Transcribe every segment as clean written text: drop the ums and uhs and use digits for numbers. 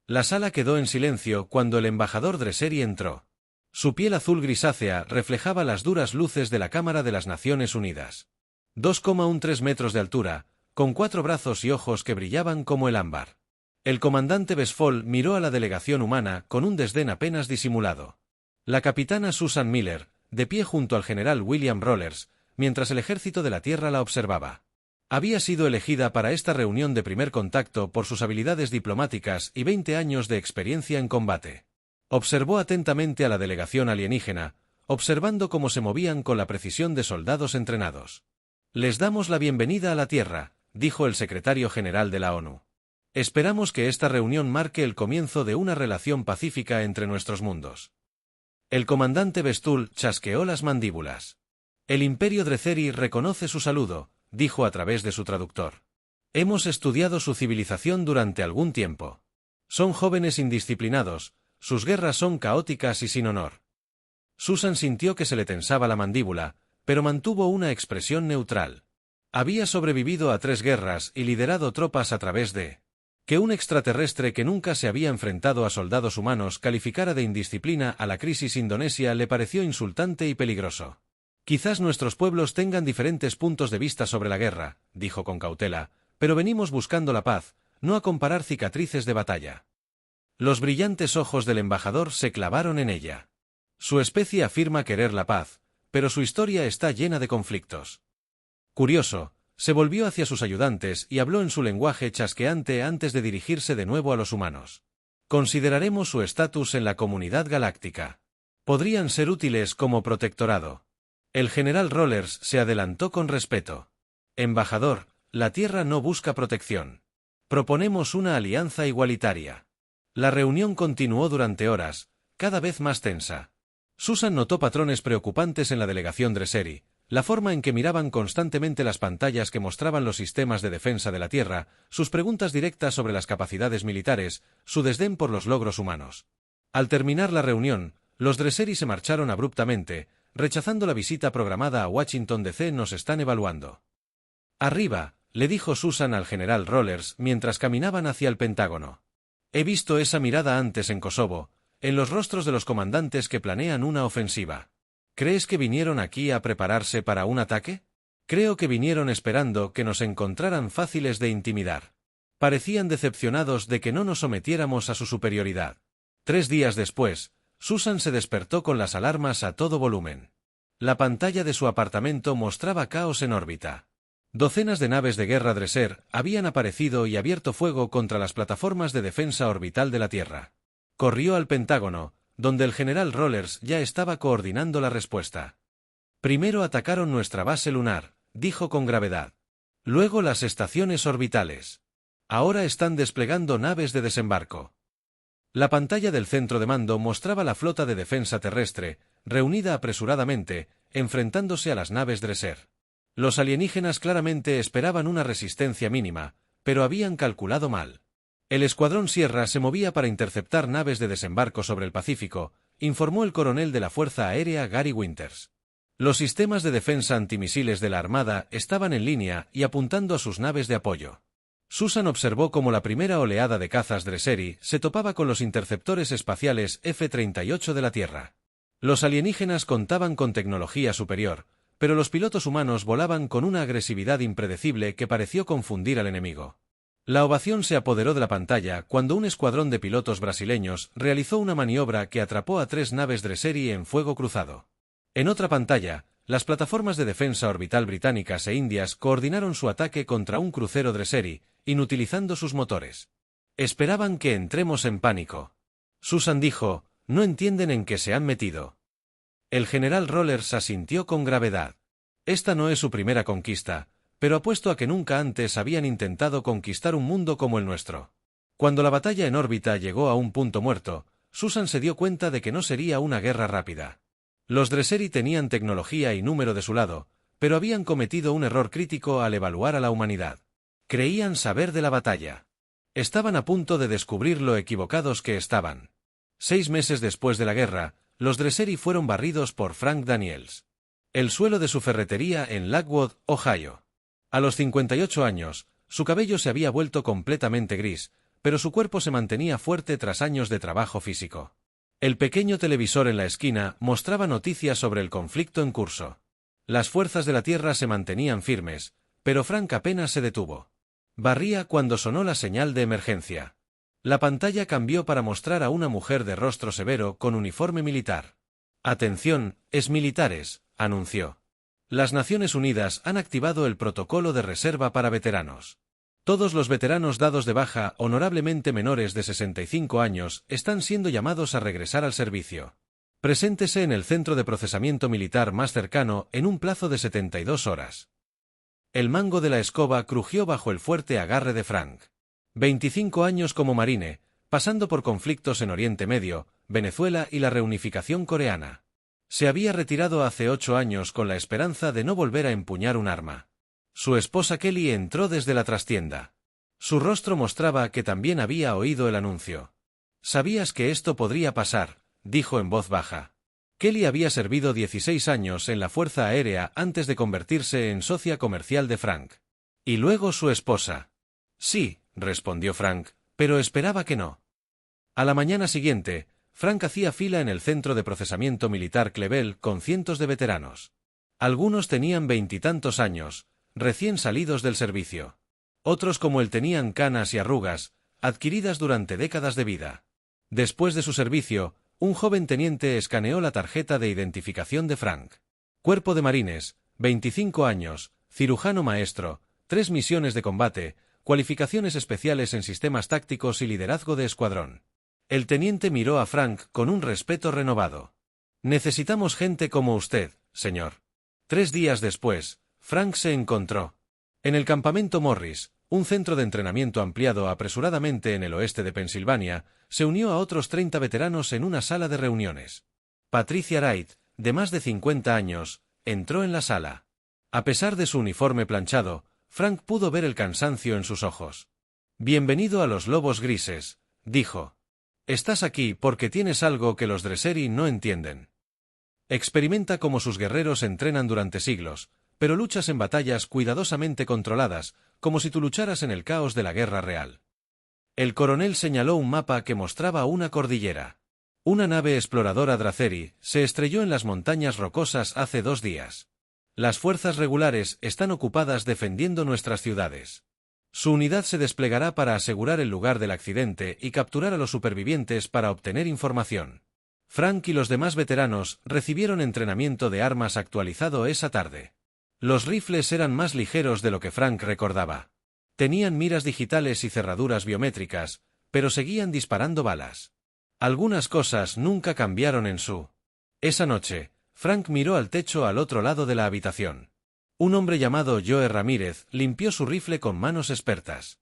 La sala quedó en silencio cuando el embajador Dresseri entró. Su piel azul grisácea reflejaba las duras luces de la Cámara de las Naciones Unidas. 2,13 metros de altura, con 4 brazos y ojos que brillaban como el ámbar. El comandante Westphal miró a la delegación humana con un desdén apenas disimulado. La capitana Susan Miller, de pie junto al general William Rollers, mientras el ejército de la Tierra la observaba. Había sido elegida para esta reunión de primer contacto por sus habilidades diplomáticas y 20 años de experiencia en combate. Observó atentamente a la delegación alienígena, observando cómo se movían con la precisión de soldados entrenados. «Les damos la bienvenida a la Tierra», dijo el secretario general de la ONU. «Esperamos que esta reunión marque el comienzo de una relación pacífica entre nuestros mundos». El comandante Bestul chasqueó las mandíbulas. «El Imperio Dresseri reconoce su saludo», dijo a través de su traductor. «Hemos estudiado su civilización durante algún tiempo. Son jóvenes indisciplinados, sus guerras son caóticas y sin honor». Susan sintió que se le tensaba la mandíbula, pero mantuvo una expresión neutral. Había sobrevivido a 3 guerras y liderado tropas a través de... Que un extraterrestre que nunca se había enfrentado a soldados humanos calificara de indisciplina a la crisis indonesia le pareció insultante y peligroso. «Quizás nuestros pueblos tengan diferentes puntos de vista sobre la guerra», dijo con cautela, «pero venimos buscando la paz, no a comparar cicatrices de batalla». Los brillantes ojos del embajador se clavaron en ella. Su especie afirma querer la paz, pero su historia está llena de conflictos. Curioso, se volvió hacia sus ayudantes y habló en su lenguaje chasqueante antes de dirigirse de nuevo a los humanos. «Consideraremos su estatus en la comunidad galáctica. Podrían ser útiles como protectorado». El general Rollers se adelantó con respeto. «Embajador, la Tierra no busca protección. Proponemos una alianza igualitaria». La reunión continuó durante horas, cada vez más tensa. Susan notó patrones preocupantes en la delegación Dresseri, la forma en que miraban constantemente las pantallas que mostraban los sistemas de defensa de la Tierra, sus preguntas directas sobre las capacidades militares, su desdén por los logros humanos. Al terminar la reunión, los Dresseri se marcharon abruptamente, rechazando la visita programada a Washington DC. «Nos están evaluando». «Arriba», le dijo Susan al general Rollers mientras caminaban hacia el Pentágono. «He visto esa mirada antes en Kosovo, en los rostros de los comandantes que planean una ofensiva. ¿Crees que vinieron aquí a prepararse para un ataque? Creo que vinieron esperando que nos encontraran fáciles de intimidar. Parecían decepcionados de que no nos sometiéramos a su superioridad». 3 días después, Susan se despertó con las alarmas a todo volumen. La pantalla de su apartamento mostraba caos en órbita. Docenas de naves de guerra Dresser habían aparecido y abierto fuego contra las plataformas de defensa orbital de la Tierra. Corrió al Pentágono, donde el general Rollers ya estaba coordinando la respuesta. «Primero atacaron nuestra base lunar», dijo con gravedad. «Luego las estaciones orbitales. Ahora están desplegando naves de desembarco». La pantalla del centro de mando mostraba la flota de defensa terrestre, reunida apresuradamente, enfrentándose a las naves Dresser. Los alienígenas claramente esperaban una resistencia mínima, pero habían calculado mal. El escuadrón Sierra se movía para interceptar naves de desembarco sobre el Pacífico, informó el coronel de la Fuerza Aérea Gary Winters. Los sistemas de defensa antimisiles de la Armada estaban en línea y apuntando a sus naves de apoyo. Susan observó cómo la primera oleada de cazas Dresseri se topaba con los interceptores espaciales F-38 de la Tierra. Los alienígenas contaban con tecnología superior, pero los pilotos humanos volaban con una agresividad impredecible que pareció confundir al enemigo. La ovación se apoderó de la pantalla cuando un escuadrón de pilotos brasileños realizó una maniobra que atrapó a 3 naves Dresseri en fuego cruzado. En otra pantalla, las plataformas de defensa orbital británicas e indias coordinaron su ataque contra un crucero Dresseri, inutilizando sus motores. «Esperaban que entremos en pánico». Susan dijo, «No entienden en qué se han metido». El general Rollers asintió con gravedad. «Esta no es su primera conquista, pero apuesto a que nunca antes habían intentado conquistar un mundo como el nuestro». Cuando la batalla en órbita llegó a un punto muerto, Susan se dio cuenta de que no sería una guerra rápida. Los Dresseri tenían tecnología y número de su lado, pero habían cometido un error crítico al evaluar a la humanidad. Creían saber de la batalla. Estaban a punto de descubrir lo equivocados que estaban. 6 meses después de la guerra, los Dresseri fueron barridos por Frank Daniels. El suelo de su ferretería en Lakewood, Ohio. A los 58 años, su cabello se había vuelto completamente gris, pero su cuerpo se mantenía fuerte tras años de trabajo físico. El pequeño televisor en la esquina mostraba noticias sobre el conflicto en curso. Las fuerzas de la Tierra se mantenían firmes, pero Frank apenas se detuvo. Barría cuando sonó la señal de emergencia. La pantalla cambió para mostrar a una mujer de rostro severo con uniforme militar. «Atención, es militares», anunció. Las Naciones Unidas han activado el protocolo de reserva para veteranos. Todos los veteranos dados de baja honorablemente menores de 65 años están siendo llamados a regresar al servicio. Preséntese en el centro de procesamiento militar más cercano en un plazo de 72 horas. El mango de la escoba crujió bajo el fuerte agarre de Frank. 25 años como marine, pasando por conflictos en Oriente Medio, Venezuela y la reunificación coreana. Se había retirado hace 8 años con la esperanza de no volver a empuñar un arma. Su esposa Kelly entró desde la trastienda. Su rostro mostraba que también había oído el anuncio. «¿Sabías que esto podría pasar?», dijo en voz baja. Kelly había servido 16 años en la Fuerza Aérea antes de convertirse en socia comercial de Frank. Y luego su esposa. «Sí», respondió Frank, pero esperaba que no. A la mañana siguiente, Frank hacía fila en el centro de procesamiento militar Clevel con cientos de veteranos. Algunos tenían 20 y tantos años, recién salidos del servicio. Otros como él tenían canas y arrugas, adquiridas durante décadas de vida. Después de su servicio, un joven teniente escaneó la tarjeta de identificación de Frank. Cuerpo de Marines, 25 años, cirujano maestro, 3 misiones de combate, cualificaciones especiales en sistemas tácticos y liderazgo de escuadrón. El teniente miró a Frank con un respeto renovado. «Necesitamos gente como usted, señor». 3 días después, Frank se encontró en el campamento Morris, un centro de entrenamiento ampliado apresuradamente en el oeste de Pensilvania. Se unió a otros 30 veteranos en una sala de reuniones. Patricia Wright, de más de 50 años, entró en la sala. A pesar de su uniforme planchado, Frank pudo ver el cansancio en sus ojos. «Bienvenido a los Lobos Grises», dijo. «Estás aquí porque tienes algo que los Dresseri no entienden. Experimenta cómo sus guerreros entrenan durante siglos, pero luchas en batallas cuidadosamente controladas, como si tú lucharas en el caos de la guerra real». El coronel señaló un mapa que mostraba una cordillera. Una nave exploradora Draceri se estrelló en las montañas rocosas hace 2 días. Las fuerzas regulares están ocupadas defendiendo nuestras ciudades. Su unidad se desplegará para asegurar el lugar del accidente y capturar a los supervivientes para obtener información. Frank y los demás veteranos recibieron entrenamiento de armas actualizado esa tarde. Los rifles eran más ligeros de lo que Frank recordaba. Tenían miras digitales y cerraduras biométricas, pero seguían disparando balas. Algunas cosas nunca cambiaron en su. Esa noche, Frank miró al techo al otro lado de la habitación. Un hombre llamado Joe Ramírez limpió su rifle con manos expertas.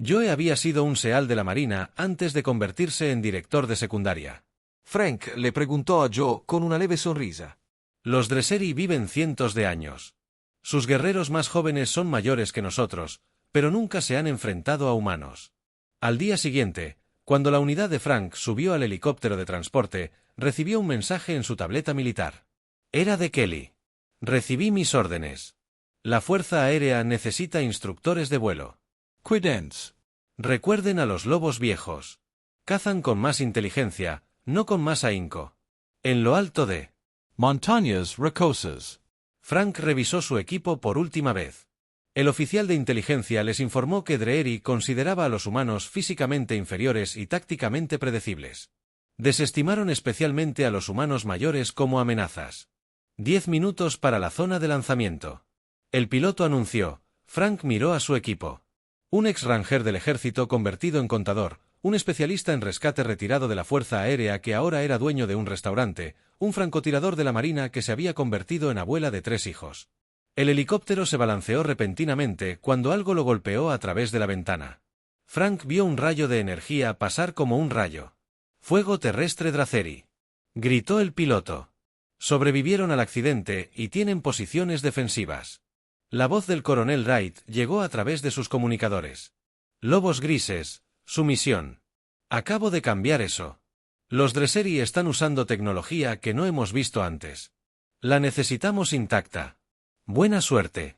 Joe había sido un SEAL de la Marina antes de convertirse en director de secundaria. Frank le preguntó a Joe con una leve sonrisa. Los Dresseri viven cientos de años. Sus guerreros más jóvenes son mayores que nosotros, pero nunca se han enfrentado a humanos. Al día siguiente, cuando la unidad de Frank subió al helicóptero de transporte, recibió un mensaje en su tableta militar. Era de Kelly. «Recibí mis órdenes. La Fuerza Aérea necesita instructores de vuelo. Credence. Recuerden a los lobos viejos. Cazan con más inteligencia, no con más ahínco. En lo alto de Montañas Rocosas». Frank revisó su equipo por última vez. El oficial de inteligencia les informó que Dresseri consideraba a los humanos físicamente inferiores y tácticamente predecibles. Desestimaron especialmente a los humanos mayores como amenazas. 10 minutos para la zona de lanzamiento. El piloto anunció. Frank miró a su equipo. Un ex-ranger del ejército convertido en contador, un especialista en rescate retirado de la Fuerza Aérea que ahora era dueño de un restaurante, un francotirador de la Marina que se había convertido en abuela de 3 hijos. El helicóptero se balanceó repentinamente cuando algo lo golpeó a través de la ventana. Frank vio un rayo de energía pasar como un rayo. «Fuego terrestre Draceri», gritó el piloto. Sobrevivieron al accidente y tienen posiciones defensivas. La voz del coronel Wright llegó a través de sus comunicadores. «Lobos grises, su misión. Acabo de cambiar eso. Los Dresseri están usando tecnología que no hemos visto antes. La necesitamos intacta. Buena suerte».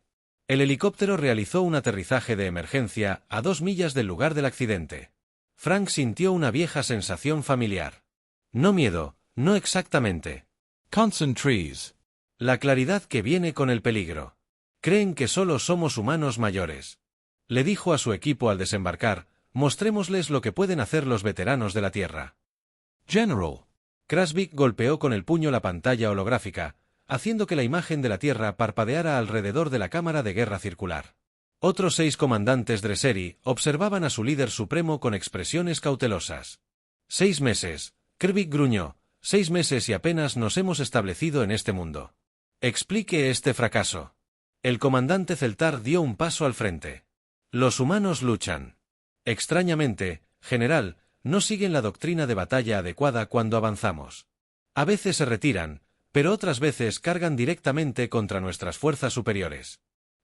El helicóptero realizó un aterrizaje de emergencia a 2 millas del lugar del accidente. Frank sintió una vieja sensación familiar. No miedo, no exactamente. Constant trees. La claridad que viene con el peligro. Creen que solo somos humanos mayores. Le dijo a su equipo al desembarcar, mostrémosles lo que pueden hacer los veteranos de la Tierra. General. Krasvik golpeó con el puño la pantalla holográfica, haciendo que la imagen de la Tierra parpadeara alrededor de la cámara de guerra circular. Otros 6 comandantes Dresseri observaban a su líder supremo con expresiones cautelosas. 6 meses, Krvik gruñó, 6 meses y apenas nos hemos establecido en este mundo. Explique este fracaso. El comandante Celtar dio un paso al frente. Los humanos luchan. Extrañamente, general, no siguen la doctrina de batalla adecuada cuando avanzamos. A veces se retiran, pero otras veces cargan directamente contra nuestras fuerzas superiores.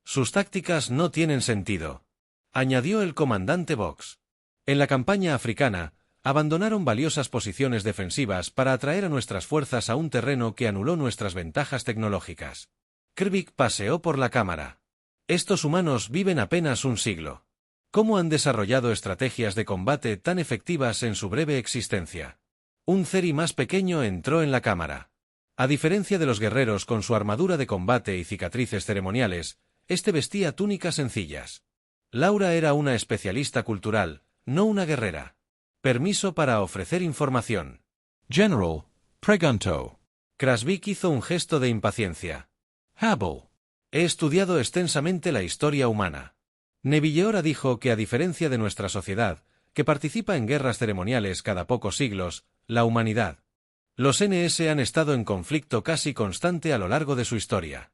Sus tácticas no tienen sentido, añadió el comandante Vox. En la campaña africana, abandonaron valiosas posiciones defensivas para atraer a nuestras fuerzas a un terreno que anuló nuestras ventajas tecnológicas. Krvik paseó por la cámara. Estos humanos viven apenas un siglo. ¿Cómo han desarrollado estrategias de combate tan efectivas en su breve existencia? Un Ceri más pequeño entró en la cámara. A diferencia de los guerreros con su armadura de combate y cicatrices ceremoniales, este vestía túnicas sencillas. Laura era una especialista cultural, no una guerrera. Permiso para ofrecer información. General, pregunto. Krasvik hizo un gesto de impaciencia. Hable. He estudiado extensamente la historia humana. Nevilleora dijo que a diferencia de nuestra sociedad, que participa en guerras ceremoniales cada pocos siglos, la humanidad. Los NS han estado en conflicto casi constante a lo largo de su historia.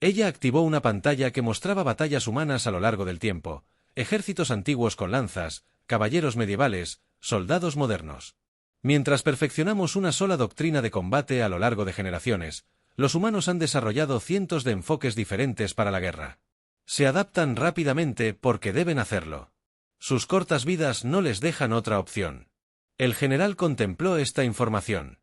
Ella activó una pantalla que mostraba batallas humanas a lo largo del tiempo, ejércitos antiguos con lanzas, caballeros medievales, soldados modernos. Mientras perfeccionamos una sola doctrina de combate a lo largo de generaciones, los humanos han desarrollado cientos de enfoques diferentes para la guerra. Se adaptan rápidamente porque deben hacerlo. Sus cortas vidas no les dejan otra opción. El general contempló esta información.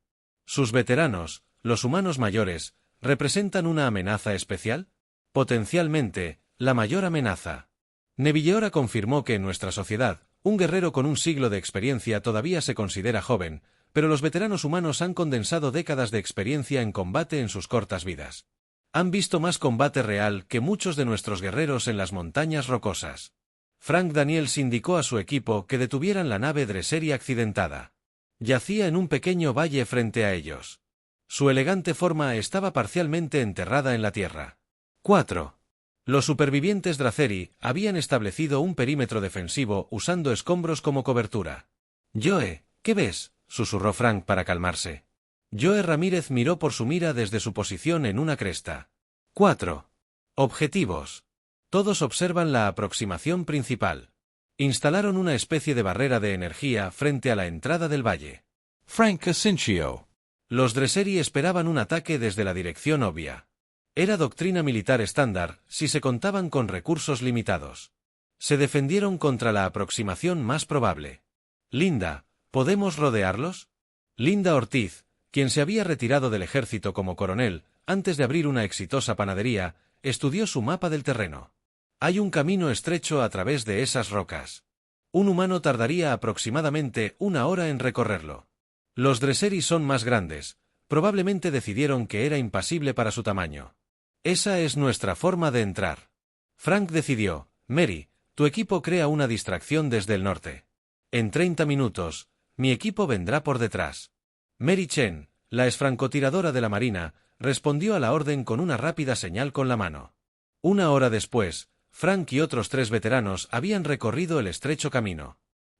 ¿Sus veteranos, los humanos mayores, representan una amenaza especial? Potencialmente, la mayor amenaza. Nevilleora confirmó que en nuestra sociedad, un guerrero con un siglo de experiencia todavía se considera joven, pero los veteranos humanos han condensado décadas de experiencia en combate en sus cortas vidas. Han visto más combate real que muchos de nuestros guerreros en las montañas rocosas. Frank Daniels indicó a su equipo que detuvieran la nave Dresseri accidentada. Yacía en un pequeño valle frente a ellos. Su elegante forma estaba parcialmente enterrada en la tierra. 4. Los supervivientes Draceri habían establecido un perímetro defensivo usando escombros como cobertura. «Joe, ¿qué ves?», susurró Frank para calmarse. Joe Ramírez miró por su mira desde su posición en una cresta. 4. Objetivos. Todos observan la aproximación principal. Instalaron una especie de barrera de energía frente a la entrada del valle. Frank Asincio. Los Dresseri esperaban un ataque desde la dirección obvia. Era doctrina militar estándar si se contaban con recursos limitados. Se defendieron contra la aproximación más probable. Linda, ¿podemos rodearlos? Linda Ortiz, quien se había retirado del ejército como coronel, antes de abrir una exitosa panadería, estudió su mapa del terreno. Hay un camino estrecho a través de esas rocas. Un humano tardaría aproximadamente 1 hora en recorrerlo. Los Dresseri son más grandes, probablemente decidieron que era impasible para su tamaño. Esa es nuestra forma de entrar. Frank decidió, Mary, tu equipo crea una distracción desde el norte. En 30 minutos, mi equipo vendrá por detrás. Mary Chen, la exfrancotiradora de la Marina, respondió a la orden con una rápida señal con la mano. 1 hora después, Frank y otros 3 veteranos habían recorrido el estrecho camino.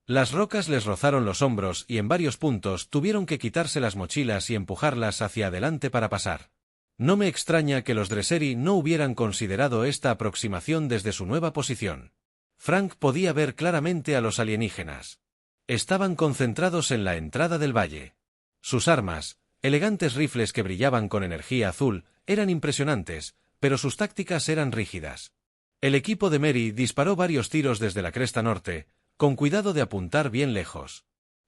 Las rocas les rozaron los hombros y en varios puntos tuvieron que quitarse las mochilas y empujarlas hacia adelante para pasar. No me extraña que los Dresseri no hubieran considerado esta aproximación desde su nueva posición. Frank podía ver claramente a los alienígenas. Estaban concentrados en la entrada del valle. Sus armas, elegantes rifles que brillaban con energía azul, eran impresionantes, pero sus tácticas eran rígidas. El equipo de Mary disparó varios tiros desde la cresta norte, con cuidado de apuntar bien lejos.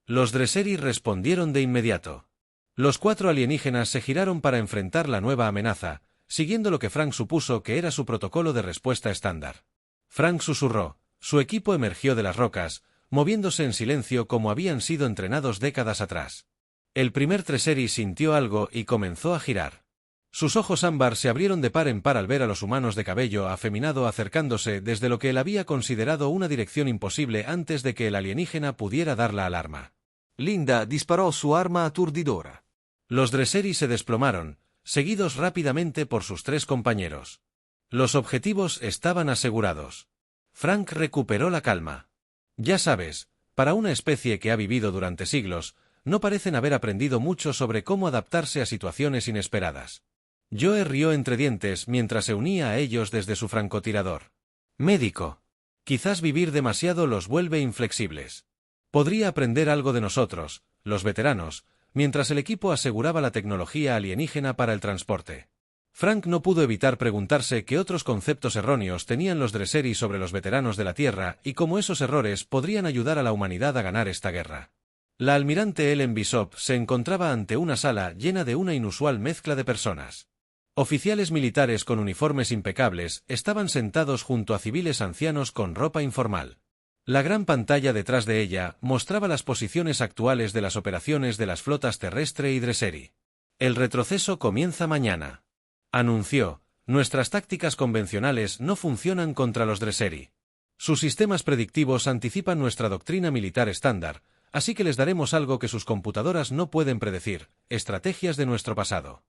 Los Dresseri respondieron de inmediato. Los 4 alienígenas se giraron para enfrentar la nueva amenaza, siguiendo lo que Frank supuso que era su protocolo de respuesta estándar. Frank susurró, su equipo emergió de las rocas, moviéndose en silencio como habían sido entrenados décadas atrás. El primer Dresseri sintió algo y comenzó a girar. Sus ojos ámbar se abrieron de par en par al ver a los humanos de cabello afeminado acercándose desde lo que él había considerado una dirección imposible antes de que el alienígena pudiera dar la alarma. Linda disparó su arma aturdidora. Los Dresseri se desplomaron, seguidos rápidamente por sus 3 compañeros. Los objetivos estaban asegurados. Frank recuperó la calma. Ya sabes, para una especie que ha vivido durante siglos, no parecen haber aprendido mucho sobre cómo adaptarse a situaciones inesperadas. Joe rió entre dientes mientras se unía a ellos desde su francotirador. Médico. Quizás vivir demasiado los vuelve inflexibles. Podría aprender algo de nosotros, los veteranos, mientras el equipo aseguraba la tecnología alienígena para el transporte. Frank no pudo evitar preguntarse qué otros conceptos erróneos tenían los Dresseri sobre los veteranos de la Tierra y cómo esos errores podrían ayudar a la humanidad a ganar esta guerra. La almirante Ellen Bishop se encontraba ante una sala llena de una inusual mezcla de personas. Oficiales militares con uniformes impecables estaban sentados junto a civiles ancianos con ropa informal. La gran pantalla detrás de ella mostraba las posiciones actuales de las operaciones de las flotas terrestre y Dresseri. El retroceso comienza mañana. Anunció, nuestras tácticas convencionales no funcionan contra los Dresseri. Sus sistemas predictivos anticipan nuestra doctrina militar estándar, así que les daremos algo que sus computadoras no pueden predecir, estrategias de nuestro pasado.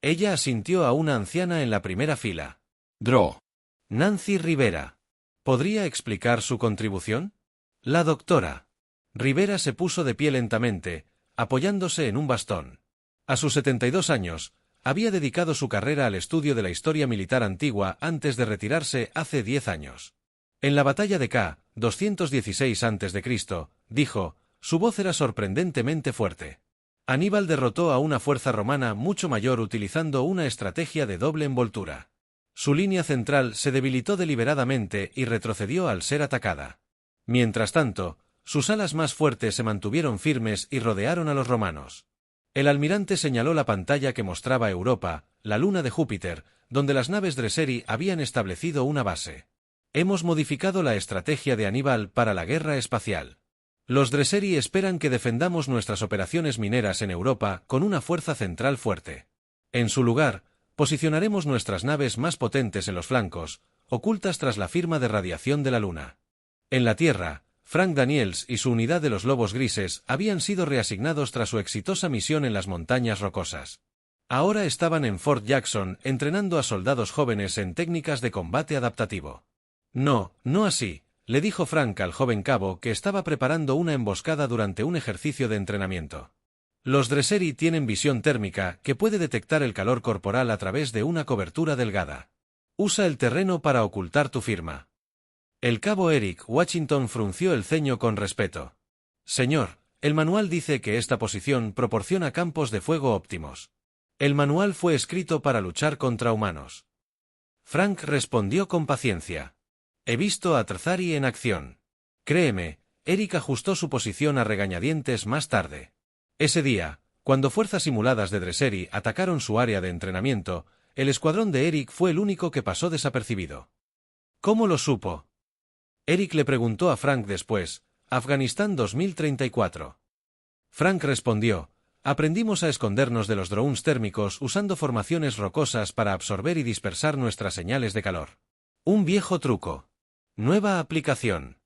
Ella asintió a una anciana en la primera fila. Draw. Nancy Rivera. ¿Podría explicar su contribución? La doctora. Rivera se puso de pie lentamente, apoyándose en un bastón. A sus 72 años, había dedicado su carrera al estudio de la historia militar antigua antes de retirarse hace 10 años. En la batalla de K, 216 a.C., dijo, su voz era sorprendentemente fuerte. Aníbal derrotó a una fuerza romana mucho mayor utilizando una estrategia de doble envoltura. Su línea central se debilitó deliberadamente y retrocedió al ser atacada. Mientras tanto, sus alas más fuertes se mantuvieron firmes y rodearon a los romanos. El almirante señaló la pantalla que mostraba Europa, la luna de Júpiter, donde las naves Dresseri habían establecido una base. Hemos modificado la estrategia de Aníbal para la guerra espacial. Los Dresseri esperan que defendamos nuestras operaciones mineras en Europa con una fuerza central fuerte. En su lugar, posicionaremos nuestras naves más potentes en los flancos, ocultas tras la firma de radiación de la Luna. En la Tierra, Frank Daniels y su unidad de los Lobos Grises habían sido reasignados tras su exitosa misión en las Montañas Rocosas. Ahora estaban en Fort Jackson entrenando a soldados jóvenes en técnicas de combate adaptativo. No así, le dijo Frank al joven cabo que estaba preparando una emboscada durante un ejercicio de entrenamiento. Los Dresseri tienen visión térmica que puede detectar el calor corporal a través de una cobertura delgada. Usa el terreno para ocultar tu firma. El cabo Eric Washington frunció el ceño con respeto. Señor, el manual dice que esta posición proporciona campos de fuego óptimos. El manual fue escrito para luchar contra humanos. Frank respondió con paciencia. He visto a Dresseri en acción. Créeme, Eric ajustó su posición a regañadientes más tarde. Ese día, cuando fuerzas simuladas de Dresseri atacaron su área de entrenamiento, el escuadrón de Eric fue el único que pasó desapercibido. ¿Cómo lo supo? Eric le preguntó a Frank después, Afganistán 2034. Frank respondió, aprendimos a escondernos de los drones térmicos usando formaciones rocosas para absorber y dispersar nuestras señales de calor. Un viejo truco. Nueva aplicación.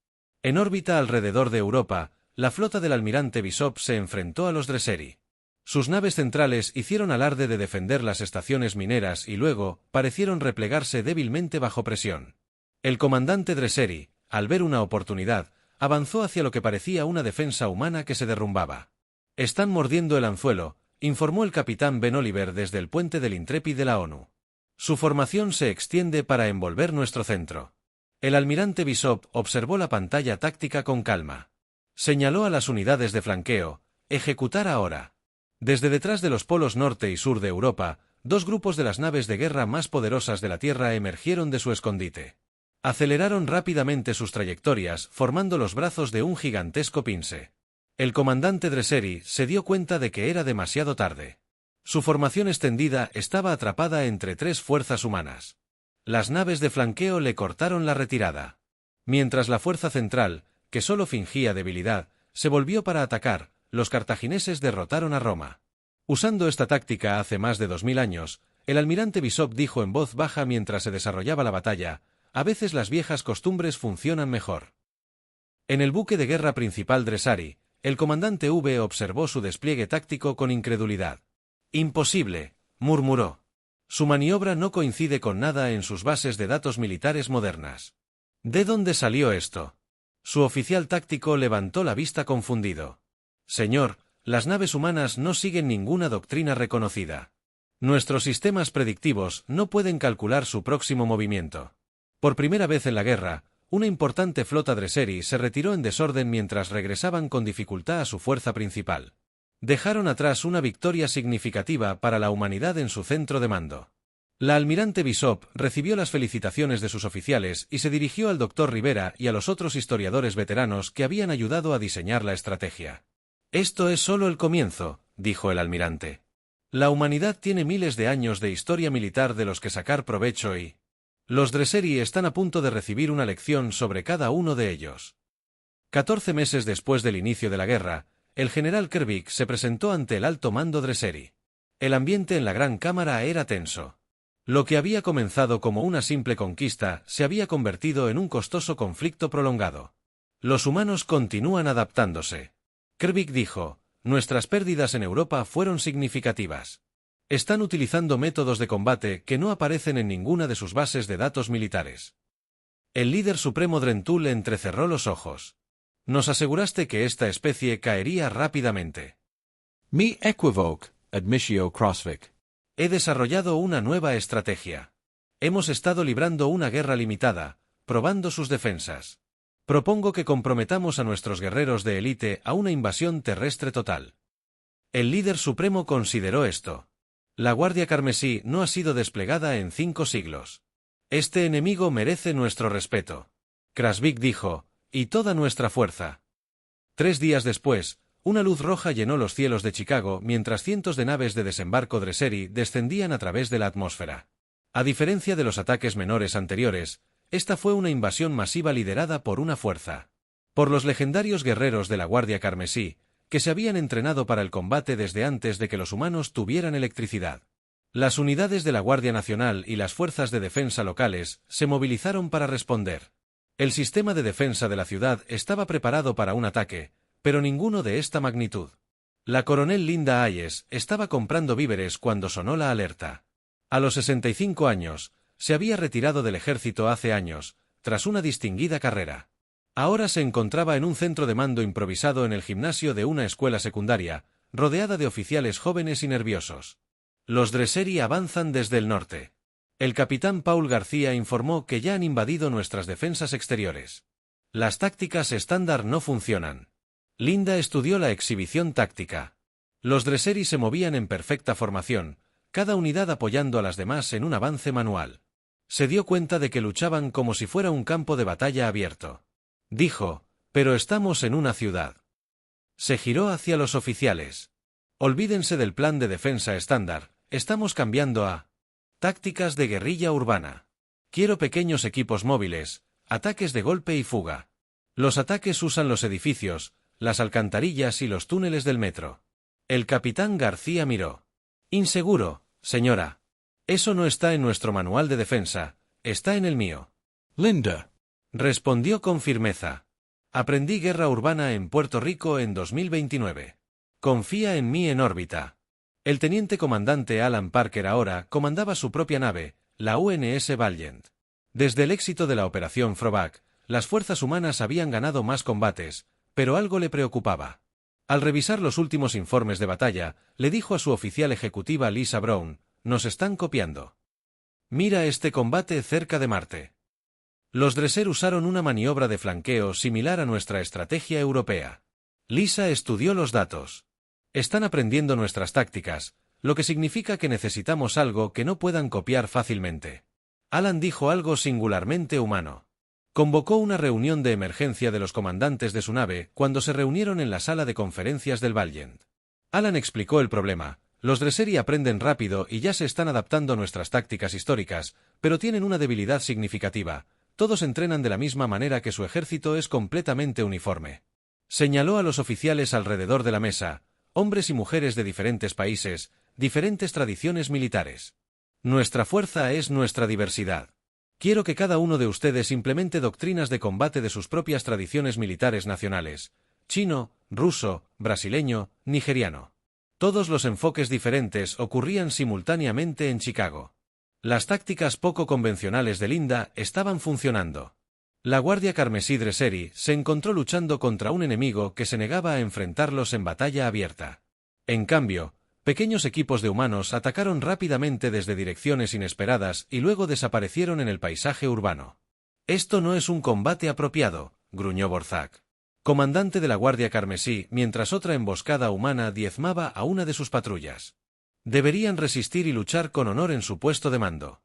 En órbita alrededor de Europa, la flota del almirante Bishop se enfrentó a los Dresseri. Sus naves centrales hicieron alarde de defender las estaciones mineras y luego parecieron replegarse débilmente bajo presión. El comandante Dresseri, al ver una oportunidad, avanzó hacia lo que parecía una defensa humana que se derrumbaba. Están mordiendo el anzuelo, informó el capitán Ben Oliver desde el puente del Intrépid de la ONU. Su formación se extiende para envolver nuestro centro. El almirante Bishop observó la pantalla táctica con calma. Señaló a las unidades de flanqueo, ejecutar ahora. Desde detrás de los polos norte y sur de Europa, dos grupos de las naves de guerra más poderosas de la Tierra emergieron de su escondite. Aceleraron rápidamente sus trayectorias, formando los brazos de un gigantesco pince. El comandante Dresseri se dio cuenta de que era demasiado tarde. Su formación extendida estaba atrapada entre 3 fuerzas humanas. Las naves de flanqueo le cortaron la retirada. Mientras la fuerza central, que solo fingía debilidad, se volvió para atacar. Los cartagineses derrotaron a Roma. Usando esta táctica hace más de 2000 años, el almirante Bishop dijo en voz baja mientras se desarrollaba la batalla: a veces las viejas costumbres funcionan mejor. En el buque de guerra principal Dressari, el comandante V observó su despliegue táctico con incredulidad. «Imposible», murmuró. «Su maniobra no coincide con nada en sus bases de datos militares modernas». «¿De dónde salió esto?». Su oficial táctico levantó la vista confundido. «Señor, las naves humanas no siguen ninguna doctrina reconocida. Nuestros sistemas predictivos no pueden calcular su próximo movimiento». Por primera vez en la guerra, una importante flota Dresseri se retiró en desorden mientras regresaban con dificultad a su fuerza principal. Dejaron atrás una victoria significativa para la humanidad en su centro de mando. La almirante Bishop recibió las felicitaciones de sus oficiales y se dirigió al doctor Rivera y a los otros historiadores veteranos que habían ayudado a diseñar la estrategia. «Esto es solo el comienzo», dijo el almirante. «La humanidad tiene miles de años de historia militar de los que sacar provecho y los Dresseri están a punto de recibir una lección sobre cada uno de ellos». 14 meses después del inicio de la guerra, el general Kervik se presentó ante el alto mando Dresseri. El ambiente en la gran cámara era tenso. Lo que había comenzado como una simple conquista se había convertido en un costoso conflicto prolongado. «Los humanos continúan adaptándose». Kervik dijo: «Nuestras pérdidas en Europa fueron significativas. Están utilizando métodos de combate que no aparecen en ninguna de sus bases de datos militares». El líder supremo Drentul entrecerró los ojos. «Nos aseguraste que esta especie caería rápidamente». Mi equivoque, admissio Crossvik. «He desarrollado una nueva estrategia. Hemos estado librando una guerra limitada, probando sus defensas. Propongo que comprometamos a nuestros guerreros de élite a una invasión terrestre total». El líder supremo consideró esto. «La Guardia Carmesí no ha sido desplegada en 5 siglos. Este enemigo merece nuestro respeto». Krasvik dijo: «Y toda nuestra fuerza». 3 días después, una luz roja llenó los cielos de Chicago mientras cientos de naves de desembarco Dresseri descendían a través de la atmósfera. A diferencia de los ataques menores anteriores, esta fue una invasión masiva liderada por una fuerza. Por los legendarios guerreros de la Guardia Carmesí, que se habían entrenado para el combate desde antes de que los humanos tuvieran electricidad. Las unidades de la Guardia Nacional y las fuerzas de defensa locales se movilizaron para responder. El sistema de defensa de la ciudad estaba preparado para un ataque, pero ninguno de esta magnitud. La coronel Linda Hayes estaba comprando víveres cuando sonó la alerta. A los 65 años, se había retirado del ejército hace años, tras una distinguida carrera. Ahora se encontraba en un centro de mando improvisado en el gimnasio de una escuela secundaria, rodeada de oficiales jóvenes y nerviosos. Los Dresseri avanzan desde el norte. El capitán Paul García informó que ya han invadido nuestras defensas exteriores. Las tácticas estándar no funcionan. Linda estudió la exhibición táctica. Los Dresseri se movían en perfecta formación, cada unidad apoyando a las demás en un avance manual. Se dio cuenta de que luchaban como si fuera un campo de batalla abierto. Dijo: «Pero estamos en una ciudad». Se giró hacia los oficiales. «Olvídense del plan de defensa estándar, estamos cambiando a tácticas de guerrilla urbana. Quiero pequeños equipos móviles, ataques de golpe y fuga. Los ataques usan los edificios, las alcantarillas y los túneles del metro». El capitán García miró. «Inseguro, señora. Eso no está en nuestro manual de defensa, está en el mío». Linda. Respondió con firmeza. «Aprendí guerra urbana en Puerto Rico en 2029. Confía en mí en órbita». El teniente comandante Alan Parker ahora comandaba su propia nave, la UNS Valiant. Desde el éxito de la operación Froback, las fuerzas humanas habían ganado más combates, pero algo le preocupaba. Al revisar los últimos informes de batalla, le dijo a su oficial ejecutiva Lisa Brown: «Nos están copiando. Mira este combate cerca de Marte». Los Dresser usaron una maniobra de flanqueo similar a nuestra estrategia europea. Lisa estudió los datos. «Están aprendiendo nuestras tácticas, lo que significa que necesitamos algo que no puedan copiar fácilmente». Alan dijo algo singularmente humano. Convocó una reunión de emergencia de los comandantes de su nave cuando se reunieron en la sala de conferencias del Valiant. Alan explicó el problema. Los Dresseri aprenden rápido y ya se están adaptando a nuestras tácticas históricas, pero tienen una debilidad significativa: todos entrenan de la misma manera que su ejército es completamente uniforme. Señaló a los oficiales alrededor de la mesa, hombres y mujeres de diferentes países, diferentes tradiciones militares. Nuestra fuerza es nuestra diversidad. Quiero que cada uno de ustedes implemente doctrinas de combate de sus propias tradiciones militares nacionales: chino, ruso, brasileño, nigeriano. Todos los enfoques diferentes ocurrían simultáneamente en Chicago. Las tácticas poco convencionales de Linda estaban funcionando. La Guardia Carmesí Dresseri se encontró luchando contra un enemigo que se negaba a enfrentarlos en batalla abierta. En cambio, pequeños equipos de humanos atacaron rápidamente desde direcciones inesperadas y luego desaparecieron en el paisaje urbano. «Esto no es un combate apropiado», gruñó Borzak, comandante de la Guardia Carmesí, mientras otra emboscada humana diezmaba a una de sus patrullas. Deberían resistir y luchar con honor en su puesto de mando.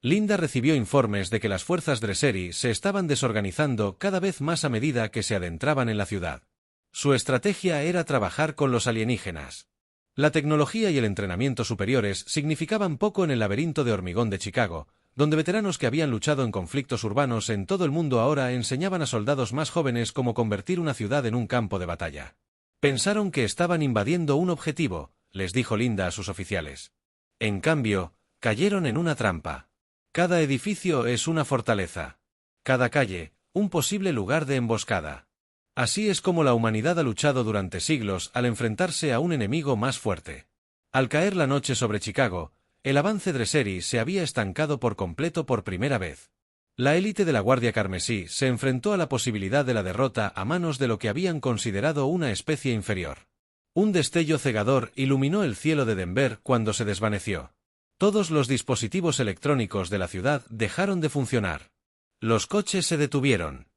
Linda recibió informes de que las fuerzas Dresseri se estaban desorganizando cada vez más a medida que se adentraban en la ciudad. Su estrategia era trabajar con los alienígenas. La tecnología y el entrenamiento superiores significaban poco en el laberinto de hormigón de Chicago, donde veteranos que habían luchado en conflictos urbanos en todo el mundo ahora enseñaban a soldados más jóvenes cómo convertir una ciudad en un campo de batalla. Pensaron que estaban invadiendo un objetivo, les dijo Linda a sus oficiales. En cambio, cayeron en una trampa. Cada edificio es una fortaleza. Cada calle, un posible lugar de emboscada. Así es como la humanidad ha luchado durante siglos al enfrentarse a un enemigo más fuerte. Al caer la noche sobre Chicago, el avance Dresseri se había estancado por completo por primera vez. La élite de la Guardia Carmesí se enfrentó a la posibilidad de la derrota a manos de lo que habían considerado una especie inferior. Un destello cegador iluminó el cielo de Denver cuando se desvaneció. Todos los dispositivos electrónicos de la ciudad dejaron de funcionar. Los coches se detuvieron.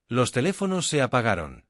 Los teléfonos se apagaron.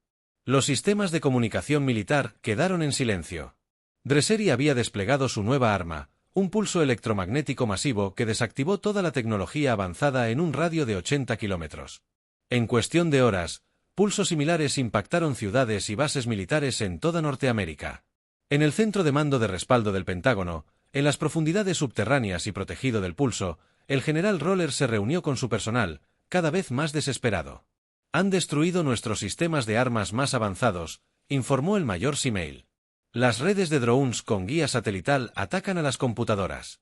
Los sistemas de comunicación militar quedaron en silencio. Dresseri había desplegado su nueva arma, un pulso electromagnético masivo que desactivó toda la tecnología avanzada en un radio de 80 kilómetros. En cuestión de horas, pulsos similares impactaron ciudades y bases militares en toda Norteamérica. En el centro de mando de respaldo del Pentágono, en las profundidades subterráneas y protegido del pulso, el general Roller se reunió con su personal, cada vez más desesperado. «Han destruido nuestros sistemas de armas más avanzados», informó el mayor Simail. «Las redes de drones con guía satelital atacan a las computadoras.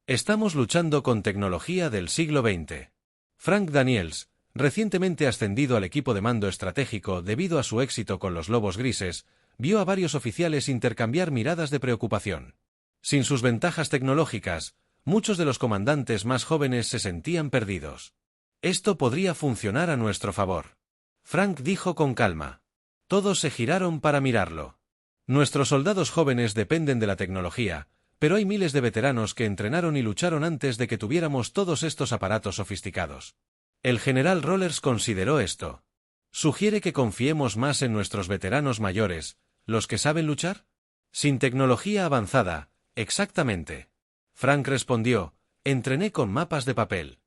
Estamos luchando con tecnología del siglo XX». Frank Daniels, recientemente ascendido al equipo de mando estratégico debido a su éxito con los Lobos Grises, vio a varios oficiales intercambiar miradas de preocupación. Sin sus ventajas tecnológicas, muchos de los comandantes más jóvenes se sentían perdidos. «Esto podría funcionar a nuestro favor», Frank dijo con calma. Todos se giraron para mirarlo. «Nuestros soldados jóvenes dependen de la tecnología, pero hay miles de veteranos que entrenaron y lucharon antes de que tuviéramos todos estos aparatos sofisticados». El general Rollers consideró esto. «¿Sugiere que confiemos más en nuestros veteranos mayores, los que saben luchar?» «Sin tecnología avanzada, exactamente». Frank respondió: «Entrené con mapas de papel.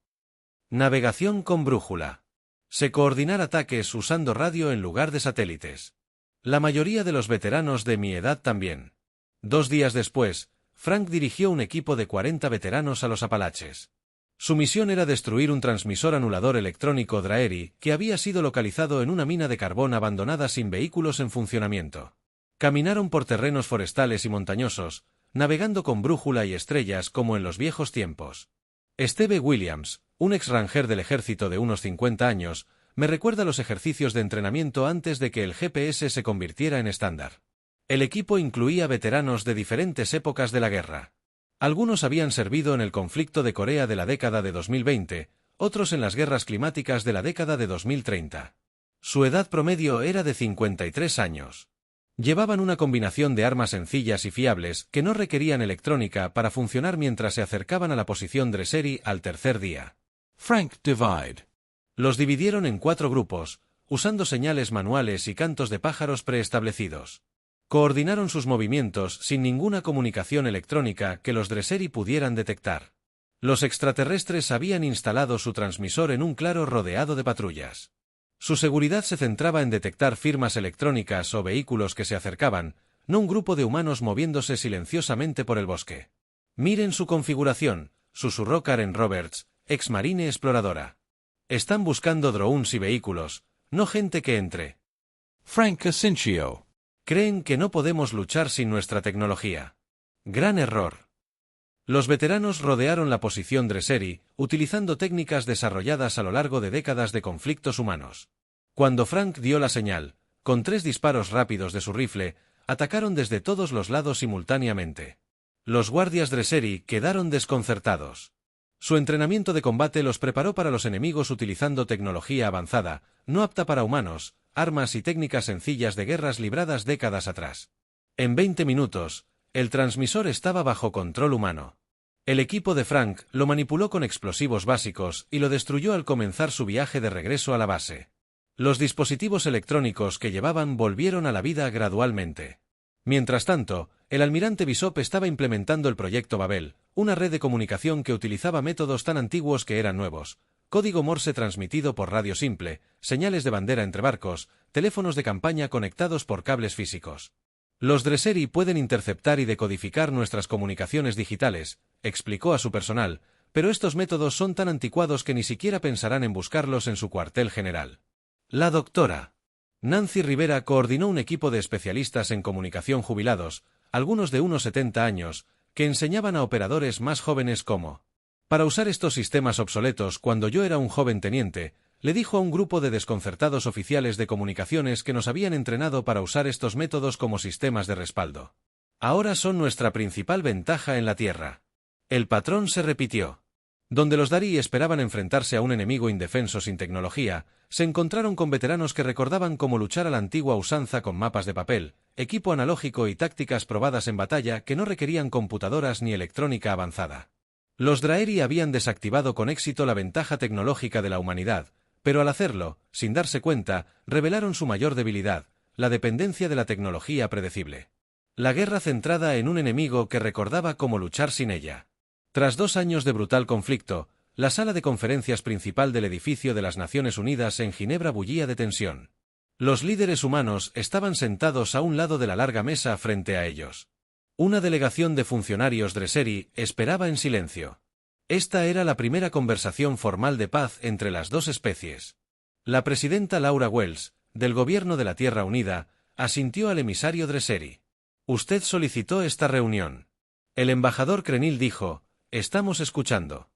Navegación con brújula. Sé coordinar ataques usando radio en lugar de satélites. La mayoría de los veteranos de mi edad también». 2 días después, Frank dirigió un equipo de 40 veteranos a los Apalaches. Su misión era destruir un transmisor anulador electrónico Dresseri que había sido localizado en una mina de carbón abandonada sin vehículos en funcionamiento. Caminaron por terrenos forestales y montañosos, navegando con brújula y estrellas como en los viejos tiempos. Steve Williams, un ex ranger del ejército de unos 50 años, me recuerda los ejercicios de entrenamiento antes de que el GPS se convirtiera en estándar. El equipo incluía veteranos de diferentes épocas de la guerra. Algunos habían servido en el conflicto de Corea de la década de 2020, otros en las guerras climáticas de la década de 2030. Su edad promedio era de 53 años. Llevaban una combinación de armas sencillas y fiables que no requerían electrónica para funcionar mientras se acercaban a la posición Dresseri al tercer día. Frank divide. Los dividieron en 4 grupos, usando señales manuales y cantos de pájaros preestablecidos. Coordinaron sus movimientos sin ninguna comunicación electrónica que los Dresseri pudieran detectar. Los extraterrestres habían instalado su transmisor en un claro rodeado de patrullas. Su seguridad se centraba en detectar firmas electrónicas o vehículos que se acercaban, no un grupo de humanos moviéndose silenciosamente por el bosque. «Miren su configuración», susurró Karen Roberts, ex marine exploradora. Están buscando drones y vehículos, no gente que entre. Frank Asincio. Creen que no podemos luchar sin nuestra tecnología. Gran error. Los veteranos rodearon la posición Dresseri, utilizando técnicas desarrolladas a lo largo de décadas de conflictos humanos. Cuando Frank dio la señal, con 3 disparos rápidos de su rifle, atacaron desde todos los lados simultáneamente. Los guardias Dresseri quedaron desconcertados. Su entrenamiento de combate los preparó para los enemigos utilizando tecnología avanzada, no apta para humanos, armas y técnicas sencillas de guerras libradas décadas atrás. En 20 minutos, el transmisor estaba bajo control humano. El equipo de Frank lo manipuló con explosivos básicos y lo destruyó al comenzar su viaje de regreso a la base. Los dispositivos electrónicos que llevaban volvieron a la vida gradualmente. Mientras tanto, el almirante Bishop estaba implementando el proyecto Babel, una red de comunicación que utilizaba métodos tan antiguos que eran nuevos: código Morse transmitido por radio simple, señales de bandera entre barcos, teléfonos de campaña conectados por cables físicos. Los Dresseri pueden interceptar y decodificar nuestras comunicaciones digitales, explicó a su personal, pero estos métodos son tan anticuados que ni siquiera pensarán en buscarlos en su cuartel general. La doctora Nancy Rivera coordinó un equipo de especialistas en comunicación jubilados, algunos de unos 70 años, que enseñaban a operadores más jóvenes cómo. Para usar estos sistemas obsoletos cuando yo era un joven teniente, le dijo a un grupo de desconcertados oficiales de comunicaciones que nos habían entrenado para usar estos métodos como sistemas de respaldo. Ahora son nuestra principal ventaja en la Tierra. El patrón se repitió. Donde los Dari esperaban enfrentarse a un enemigo indefenso sin tecnología, se encontraron con veteranos que recordaban cómo luchar a la antigua usanza con mapas de papel, equipo analógico y tácticas probadas en batalla que no requerían computadoras ni electrónica avanzada. Los Draeri habían desactivado con éxito la ventaja tecnológica de la humanidad, pero al hacerlo, sin darse cuenta, revelaron su mayor debilidad, la dependencia de la tecnología predecible. La guerra centrada en un enemigo que recordaba cómo luchar sin ella. Tras 2 años de brutal conflicto, la sala de conferencias principal del edificio de las Naciones Unidas en Ginebra bullía de tensión. Los líderes humanos estaban sentados a un lado de la larga mesa frente a ellos. Una delegación de funcionarios Dresseri esperaba en silencio. Esta era la primera conversación formal de paz entre las dos especies. La presidenta Laura Wells, del Gobierno de la Tierra Unida, asintió al emisario Dresseri. Usted solicitó esta reunión. El embajador Krenil dijo: estamos escuchando.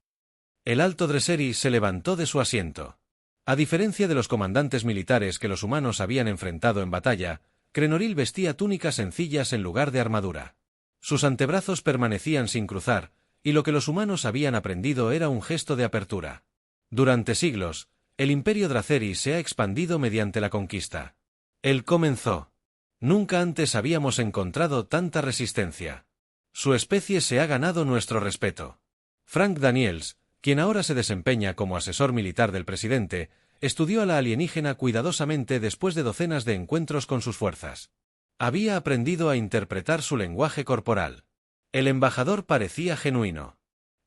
El alto Dresseri se levantó de su asiento. A diferencia de los comandantes militares que los humanos habían enfrentado en batalla, Krenoril vestía túnicas sencillas en lugar de armadura. Sus antebrazos permanecían sin cruzar, y lo que los humanos habían aprendido era un gesto de apertura. Durante siglos, el imperio Draceri se ha expandido mediante la conquista. Él comenzó. Nunca antes habíamos encontrado tanta resistencia. Su especie se ha ganado nuestro respeto. Frank Daniels, quien ahora se desempeña como asesor militar del presidente, estudió a la alienígena cuidadosamente después de docenas de encuentros con sus fuerzas. Había aprendido a interpretar su lenguaje corporal. El embajador parecía genuino.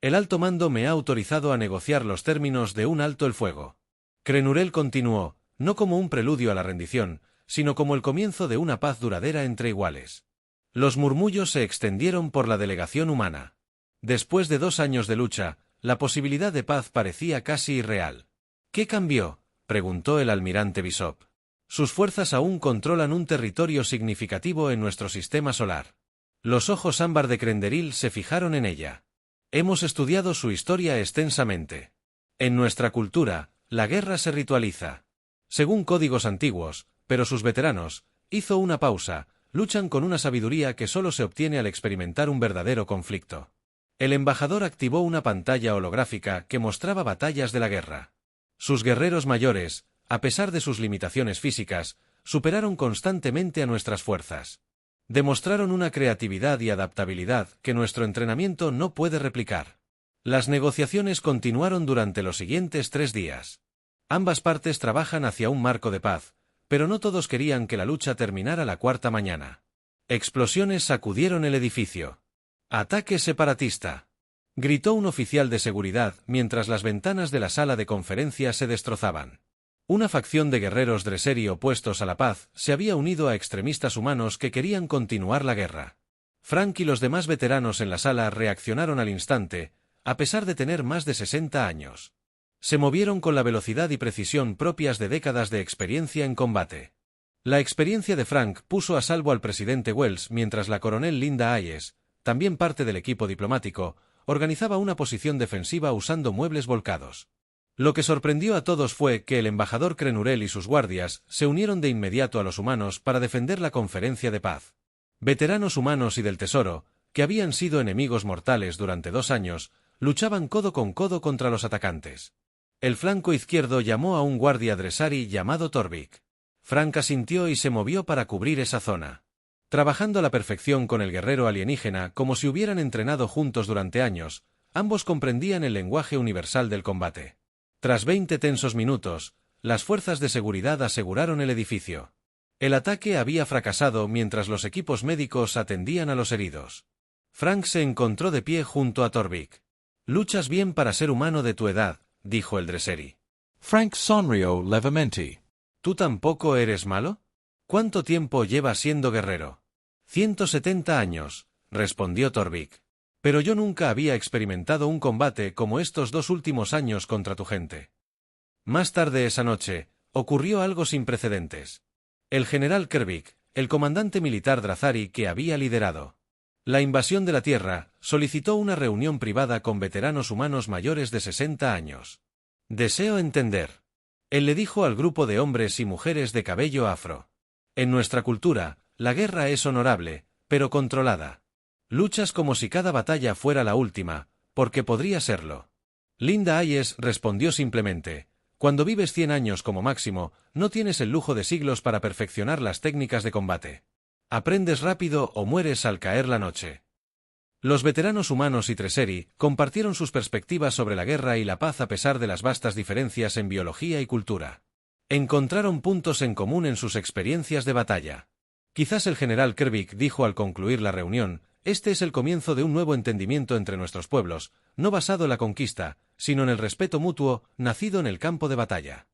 El alto mando me ha autorizado a negociar los términos de un alto el fuego. Krenurel continuó, no como un preludio a la rendición, sino como el comienzo de una paz duradera entre iguales. Los murmullos se extendieron por la delegación humana. Después de 2 años de lucha, la posibilidad de paz parecía casi irreal. ¿Qué cambió?, preguntó el almirante Bishop. Sus fuerzas aún controlan un territorio significativo en nuestro sistema solar. Los ojos ámbar de Krenderil se fijaron en ella. Hemos estudiado su historia extensamente. En nuestra cultura, la guerra se ritualiza. Según códigos antiguos, pero sus veteranos, hizo una pausa, luchan con una sabiduría que solo se obtiene al experimentar un verdadero conflicto. El embajador activó una pantalla holográfica que mostraba batallas de la guerra. Sus guerreros mayores, a pesar de sus limitaciones físicas, superaron constantemente a nuestras fuerzas. Demostraron una creatividad y adaptabilidad que nuestro entrenamiento no puede replicar. Las negociaciones continuaron durante los siguientes 3 días. Ambas partes trabajan hacia un marco de paz, pero no todos querían que la lucha terminara la 4ª mañana. Explosiones sacudieron el edificio. «¡Ataque separatista!», gritó un oficial de seguridad mientras las ventanas de la sala de conferencias se destrozaban. Una facción de guerreros Dresseri opuestos a la paz se había unido a extremistas humanos que querían continuar la guerra. Frank y los demás veteranos en la sala reaccionaron al instante, a pesar de tener más de 60 años. Se movieron con la velocidad y precisión propias de décadas de experiencia en combate. La experiencia de Frank puso a salvo al presidente Wells mientras la coronel Linda Hayes, también parte del equipo diplomático, organizaba una posición defensiva usando muebles volcados. Lo que sorprendió a todos fue que el embajador Crenurel y sus guardias se unieron de inmediato a los humanos para defender la conferencia de paz. Veteranos humanos y del tesoro, que habían sido enemigos mortales durante 2 años, luchaban codo con codo contra los atacantes. El flanco izquierdo llamó a un guardia Dressari llamado Torvik. Frank asintió y se movió para cubrir esa zona. Trabajando a la perfección con el guerrero alienígena como si hubieran entrenado juntos durante años, ambos comprendían el lenguaje universal del combate. Tras 20 tensos minutos, las fuerzas de seguridad aseguraron el edificio. El ataque había fracasado mientras los equipos médicos atendían a los heridos. Frank se encontró de pie junto a Torvik. «Luchas bien para ser humano de tu edad», dijo el Dresseri. Frank sonrió levemente. ¿Tú tampoco eres malo? ¿Cuánto tiempo llevas siendo guerrero? 170 años, respondió Torvik. Pero yo nunca había experimentado un combate como estos 2 últimos años contra tu gente. Más tarde esa noche, ocurrió algo sin precedentes. El general Kervik, el comandante militar Dressari que había liderado la invasión de la Tierra, solicitó una reunión privada con veteranos humanos mayores de 60 años. «Deseo entender». Él le dijo al grupo de hombres y mujeres de cabello afro. «En nuestra cultura, la guerra es honorable, pero controlada. Luchas como si cada batalla fuera la última, porque podría serlo». Linda Hayes respondió simplemente: «Cuando vives 100 años como máximo, no tienes el lujo de siglos para perfeccionar las técnicas de combate. Aprendes rápido o mueres al caer la noche». Los veteranos humanos y Dresseri compartieron sus perspectivas sobre la guerra y la paz a pesar de las vastas diferencias en biología y cultura. Encontraron puntos en común en sus experiencias de batalla. Quizás el general Kervik dijo al concluir la reunión: «Este es el comienzo de un nuevo entendimiento entre nuestros pueblos, no basado en la conquista, sino en el respeto mutuo, nacido en el campo de batalla».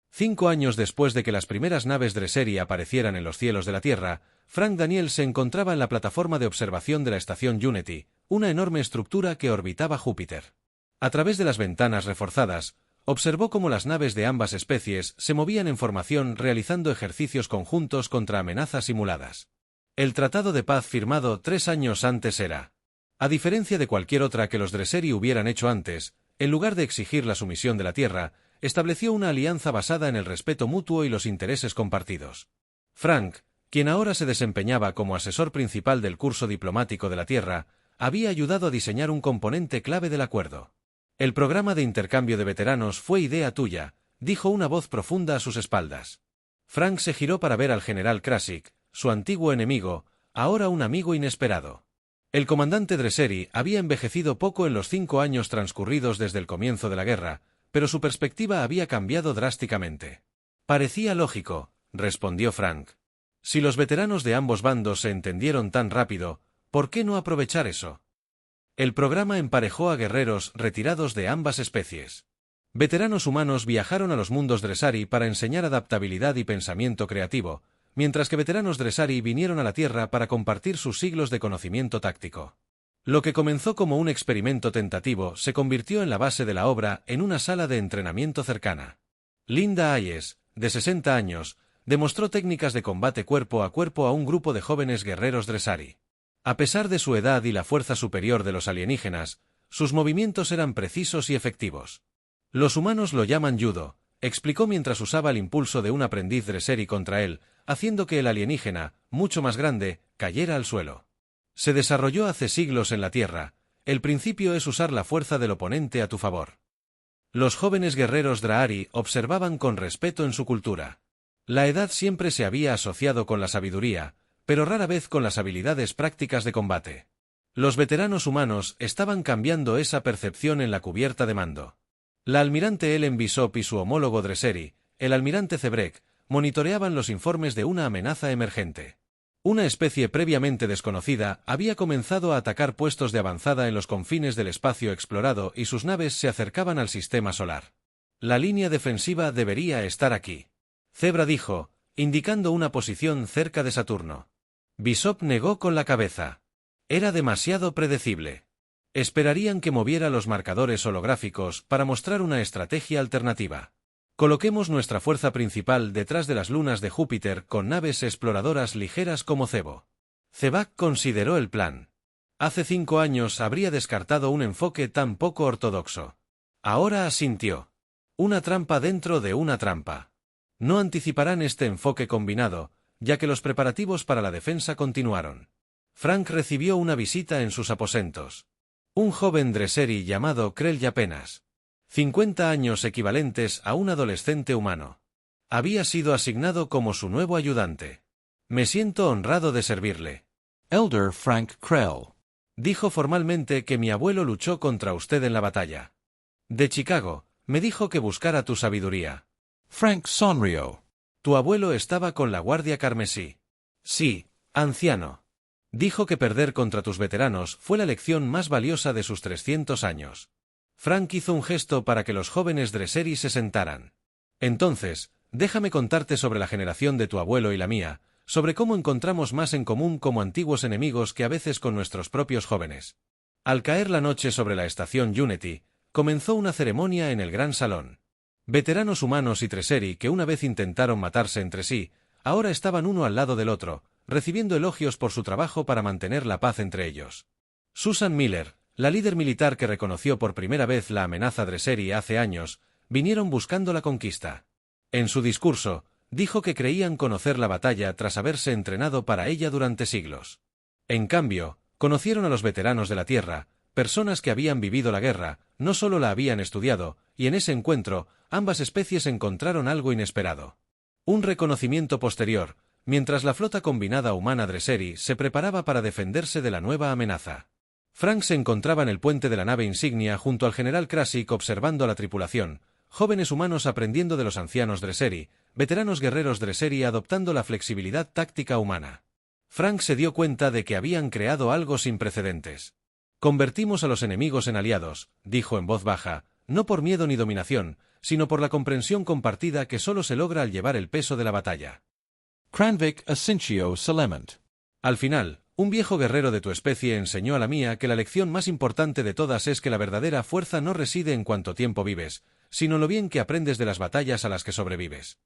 5 años después de que las primeras naves Dresseri aparecieran en los cielos de la Tierra, Frank Daniel se encontraba en la plataforma de observación de la estación Unity, una enorme estructura que orbitaba Júpiter. A través de las ventanas reforzadas, observó cómo las naves de ambas especies se movían en formación realizando ejercicios conjuntos contra amenazas simuladas. El tratado de paz firmado 3 años antes era, a diferencia de cualquier otra que los Dresseri hubieran hecho antes, en lugar de exigir la sumisión de la Tierra, estableció una alianza basada en el respeto mutuo y los intereses compartidos. Frank, quien ahora se desempeñaba como asesor principal del curso diplomático de la Tierra, había ayudado a diseñar un componente clave del acuerdo. «El programa de intercambio de veteranos fue idea tuya», dijo una voz profunda a sus espaldas. Frank se giró para ver al general Krasik, su antiguo enemigo, ahora un amigo inesperado. El comandante Dresseri había envejecido poco en los 5 años transcurridos desde el comienzo de la guerra, pero su perspectiva había cambiado drásticamente. «Parecía lógico», respondió Frank. «Si los veteranos de ambos bandos se entendieron tan rápido, ¿por qué no aprovechar eso?» El programa emparejó a guerreros retirados de ambas especies. Veteranos humanos viajaron a los mundos Dressari para enseñar adaptabilidad y pensamiento creativo, mientras que veteranos Dressari vinieron a la Tierra para compartir sus siglos de conocimiento táctico. Lo que comenzó como un experimento tentativo se convirtió en la base de la obra en una sala de entrenamiento cercana. Linda Hayes, de 60 años, demostró técnicas de combate cuerpo a cuerpo a un grupo de jóvenes guerreros Dressari. A pesar de su edad y la fuerza superior de los alienígenas, sus movimientos eran precisos y efectivos. «Los humanos lo llaman judo», explicó mientras usaba el impulso de un aprendiz Dresseri contra él, haciendo que el alienígena, mucho más grande, cayera al suelo. Se desarrolló hace siglos en la Tierra. El principio es usar la fuerza del oponente a tu favor. Los jóvenes guerreros Dra'ari observaban con respeto en su cultura. La edad siempre se había asociado con la sabiduría, pero rara vez con las habilidades prácticas de combate. Los veteranos humanos estaban cambiando esa percepción en la cubierta de mando. La almirante Ellen Bishop y su homólogo Dresseri, el almirante Zebrek, monitoreaban los informes de una amenaza emergente. Una especie previamente desconocida había comenzado a atacar puestos de avanzada en los confines del espacio explorado y sus naves se acercaban al sistema solar. «La línea defensiva debería estar aquí», Zebra dijo, indicando una posición cerca de Saturno. Bishop negó con la cabeza. «Era demasiado predecible». Esperarían que moviera los marcadores holográficos para mostrar una estrategia alternativa. Coloquemos nuestra fuerza principal detrás de las lunas de Júpiter con naves exploradoras ligeras como Cebo. Zebak consideró el plan. Hace 5 años habría descartado un enfoque tan poco ortodoxo. Ahora asintió. Una trampa dentro de una trampa. No anticiparán este enfoque combinado, ya que los preparativos para la defensa continuaron. Frank recibió una visita en sus aposentos. Un joven Dresseri llamado Krell Yapenas. 50 años equivalentes a un adolescente humano. Había sido asignado como su nuevo ayudante. Me siento honrado de servirle. Elder Frank Krell. Dijo formalmente que mi abuelo luchó contra usted en la batalla de Chicago. Me dijo que buscara tu sabiduría. Frank sonrió. Tu abuelo estaba con la Guardia Carmesí. Sí, anciano. Dijo que perder contra tus veteranos fue la lección más valiosa de sus 300 años. Frank hizo un gesto para que los jóvenes Dresseri se sentaran. Entonces, déjame contarte sobre la generación de tu abuelo y la mía, sobre cómo encontramos más en común como antiguos enemigos que a veces con nuestros propios jóvenes. Al caer la noche sobre la estación Unity, comenzó una ceremonia en el gran salón. Veteranos humanos y Dresseri que una vez intentaron matarse entre sí, ahora estaban uno al lado del otro, recibiendo elogios por su trabajo para mantener la paz entre ellos. Susan Miller, la líder militar que reconoció por primera vez la amenaza Dresseri hace años, vinieron buscando la conquista. En su discurso, dijo que creían conocer la batalla tras haberse entrenado para ella durante siglos. En cambio, conocieron a los veteranos de la Tierra, personas que habían vivido la guerra, no solo la habían estudiado, y en ese encuentro, ambas especies encontraron algo inesperado. Un reconocimiento posterior, mientras la flota combinada humana Dresseri se preparaba para defenderse de la nueva amenaza. Frank se encontraba en el puente de la nave insignia junto al general Krasik observando a la tripulación, jóvenes humanos aprendiendo de los ancianos Dresseri, veteranos guerreros Dresseri adoptando la flexibilidad táctica humana. Frank se dio cuenta de que habían creado algo sin precedentes. Convertimos a los enemigos en aliados, dijo en voz baja, no por miedo ni dominación, sino por la comprensión compartida que solo se logra al llevar el peso de la batalla. Cranvik Asincio Salement. Al final, un viejo guerrero de tu especie enseñó a la mía que la lección más importante de todas es que la verdadera fuerza no reside en cuánto tiempo vives, sino en lo bien que aprendes de las batallas a las que sobrevives.